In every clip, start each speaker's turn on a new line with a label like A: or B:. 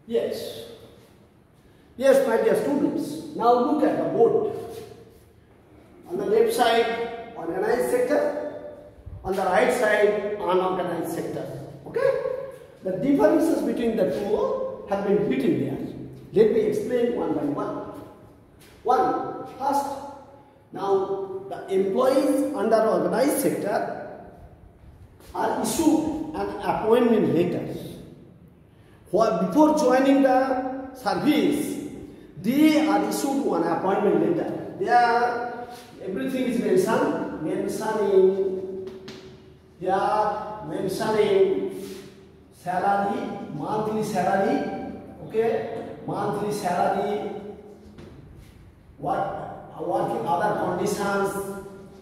A: Yes. Yes, my dear students. Now look at the board. On the left side, organized sector. On the right side, unorganized sector. Okay? The differences between the two have been written there. Let me explain one by one. First, now the employees under organized sector are issued an appointment letter. Before joining the service, they are issued one appointment letter. There, everything is mentioning salary, monthly salary, okay, monthly salary, working other conditions,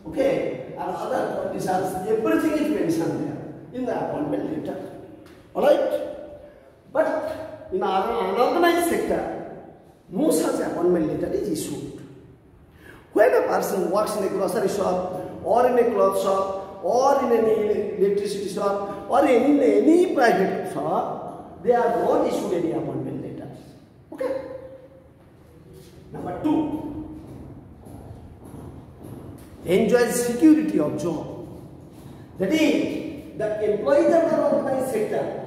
A: okay, and other conditions, everything is mentioned there in the appointment letter. Alright? But in our unorganized sector, no such appointment letter is issued. When a person works in a grocery shop, or in a cloth shop, or in any electricity shop, or in any private shop, they are not issued any appointment letters. Okay? Number 2, enjoys security of job. That is, the employees of the organized sector,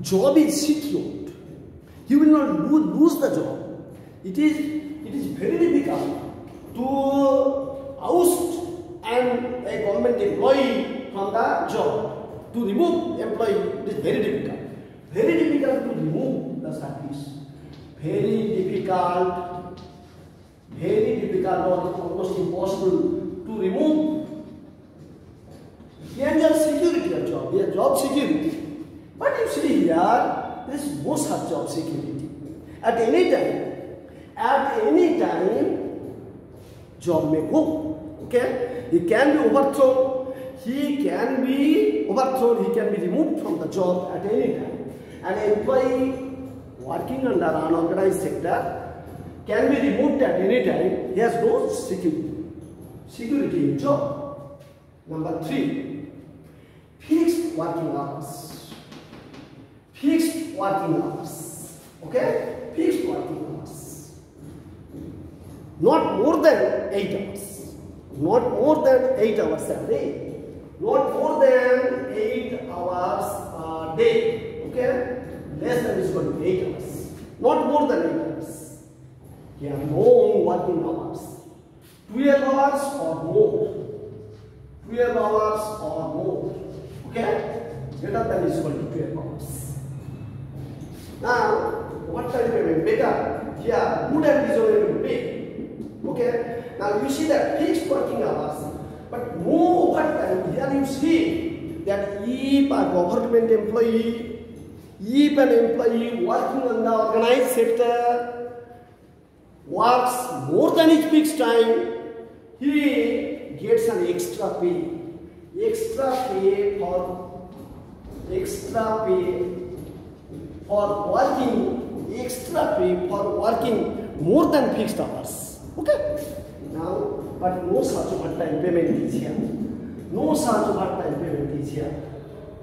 A: job is secured. You will not lose the job. It is very difficult to oust a government employee from the job. To remove employee, it is very difficult. Very difficult to remove the service. Very difficult, or almost impossible to remove. He enjoys security of job. He has job security. But you see here, there is no such job security. At any time, job may go. Okay? He can be overthrown. He can be removed from the job at any time. An employee working under unorganized sector can be removed at any time. He has no security in job. Number 3, fixed working hours. Fixed working hours. Okay? Fixed working hours. Not more than 8 hours. Not more than 8 hours a day. Not more than 8 hours a day. Okay? Less than is equal to 8 hours. Not more than 8 hours. He has no working hours. 12 hours or more. 12 hours or more. Okay? Greater than is equal to 12 hours. Now, what kind of payment? Better. Here, good and reasonable pay. Okay? Now, you see that fixed working hours, but no overtime. Here you see that if a government employee, if an employee working on the organized sector works more than his fixed time, he gets an extra pay. Extra pay for working more than fixed hours. Okay? Now, but no such overtime payment is here. No such overtime payment is here.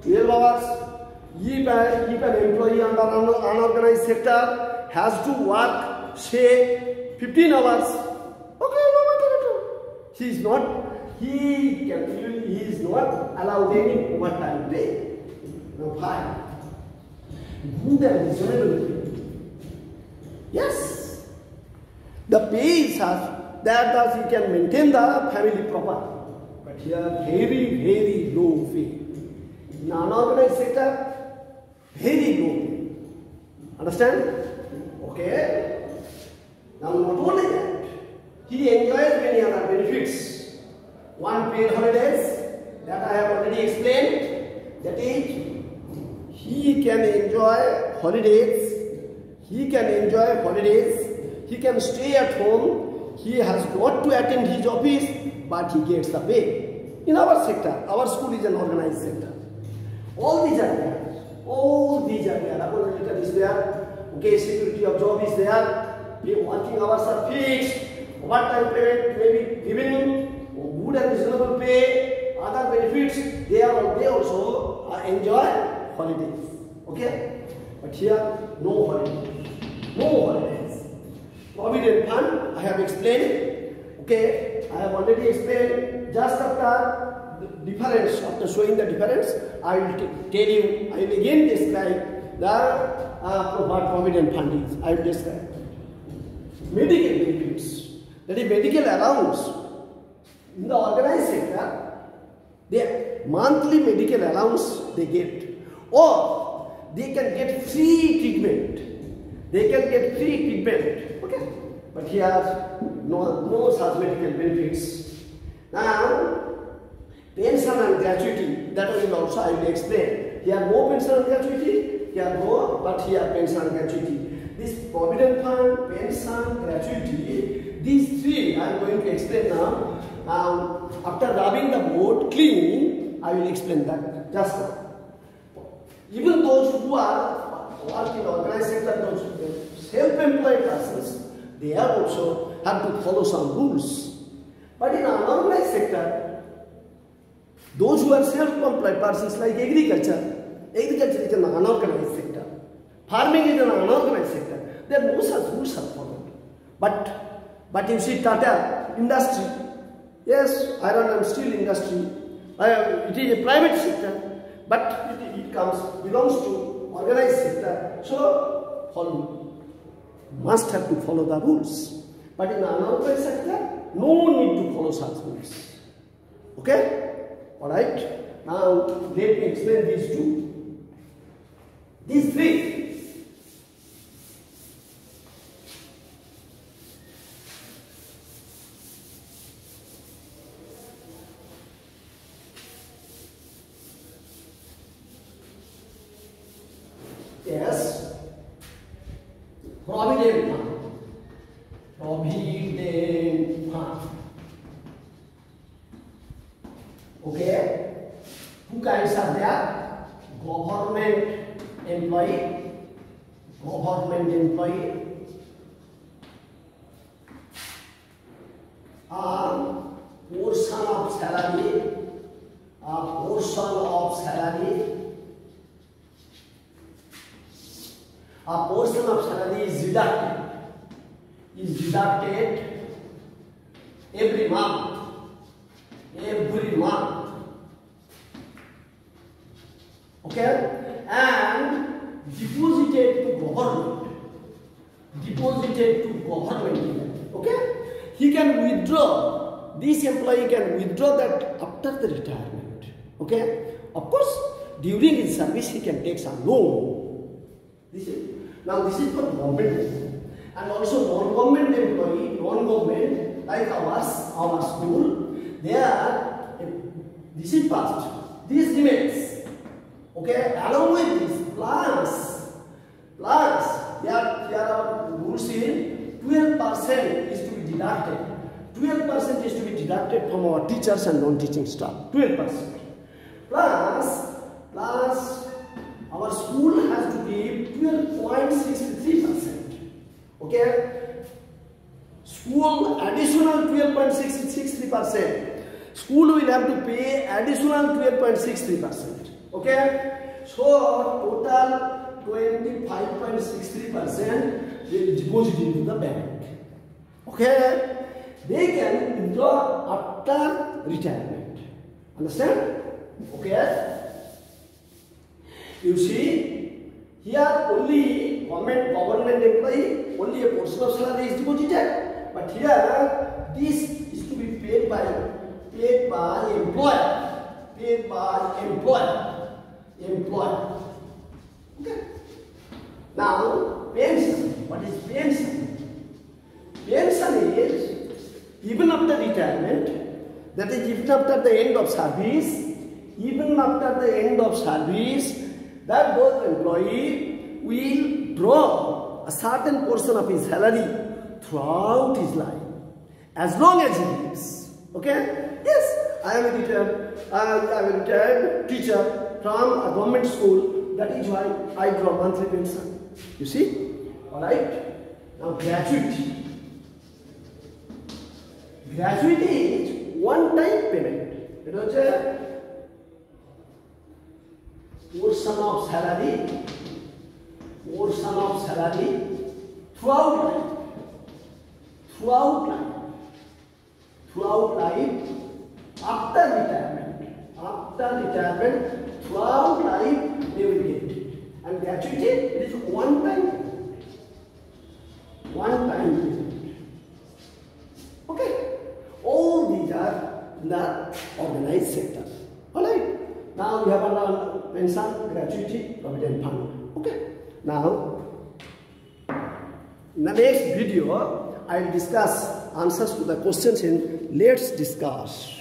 A: 12 hours. If an employee under unorganized sector has to work, say, 15 hours, okay, no matter at all. He is not allowed any overtime pay. Now, fine. Good and reasonable pay. Yes. The pay is such that he can maintain the family proper. But here, very, very low pay. In unorganized sector, very low pay. Understand? Okay. Now, not only that, he enjoys many other benefits. One, paid holidays, that I have already explained. That is, he can enjoy holidays. He can stay at home. He has got to attend his office, but he gets the pay. In our sector, our school is an organized sector. All these are there. Appointment letter is there. Okay, security of job is there. Working hours are fixed. Overtime payment may be given. Good and reasonable pay. Other benefits, they also enjoy holidays. Okay? But here, no holiday. No holidays. Provident fund, I have explained. Okay, I have already explained. Just after the difference, after showing the difference, I will tell you, I will again describe the what provident fund is. I will describe. Medical benefits, that is medical allowance. In the organized sector, their monthly medical allowance they get, or they can get free treatment. They can get free treatment. Okay, but here no such medical benefits. Now, pension and gratuity, that will also I will explain. Here no pension and gratuity. Here no, but here pension and gratuity. This provident fund, pension, gratuity, these three I am going to explain now. After rubbing the board clean, I will explain that just now. Even those who are working in organized sector, those self-employed persons, they are also have to follow some rules. But in unorganized sector, those who are self-employed persons like agriculture is an unorganized sector. Farming is an unorganized sector. There are no such rules are followed. But you see Tata industry, yes, iron and steel industry, it is a private sector, but it belongs to organized sector. So must have to follow the rules. But in unorganized sector, no need to follow such rules. Okay? Alright? Now let me explain these two. These three. Yes, provident fund. Provident fund. Okay, two kinds are there: government employee, portion of salary, a portion of salary is deducted every month. Okay, and deposited to government. Okay, he can withdraw. This employee can withdraw that after the retirement. Okay, of course, during his service he can take some loan. This is for government, and also non-government employee, like our school, they are, this is past, this remains. Okay, along with this, plus, there are rules in 12% is to be deducted. 12% is to be deducted from our teachers and non-teaching staff. 12%. Plus, our school has to give 12.63%. Okay? School additional 12.63%. School will have to pay additional 12.63%. Okay? So total 25.63% will deposit into the bank. Okay? They can withdraw after retirement. Understand? Okay? You see, here only government employee, only a portion of salary is deposited. But here, this is to be paid by employer. Okay. Now, pension. What is pension? Pension is even after retirement, that is even after the end of service, that both employee will draw a certain portion of his salary throughout his life, as long as he lives. Okay? Yes, I am a retired teacher from a government school. That is why I draw monthly pension. You see? Alright? Now gratuity. Gratuity is one-time payment. It was a portion of salary portion of salary throughout life, after retirement, throughout life they will get. And gratuity, it is one time payment. Okay, all these are the organized sector. All right. Now we have another pension, gratuity, provident fund. Okay. Now, in the next video, I will discuss answers to the questions in Let's Discuss.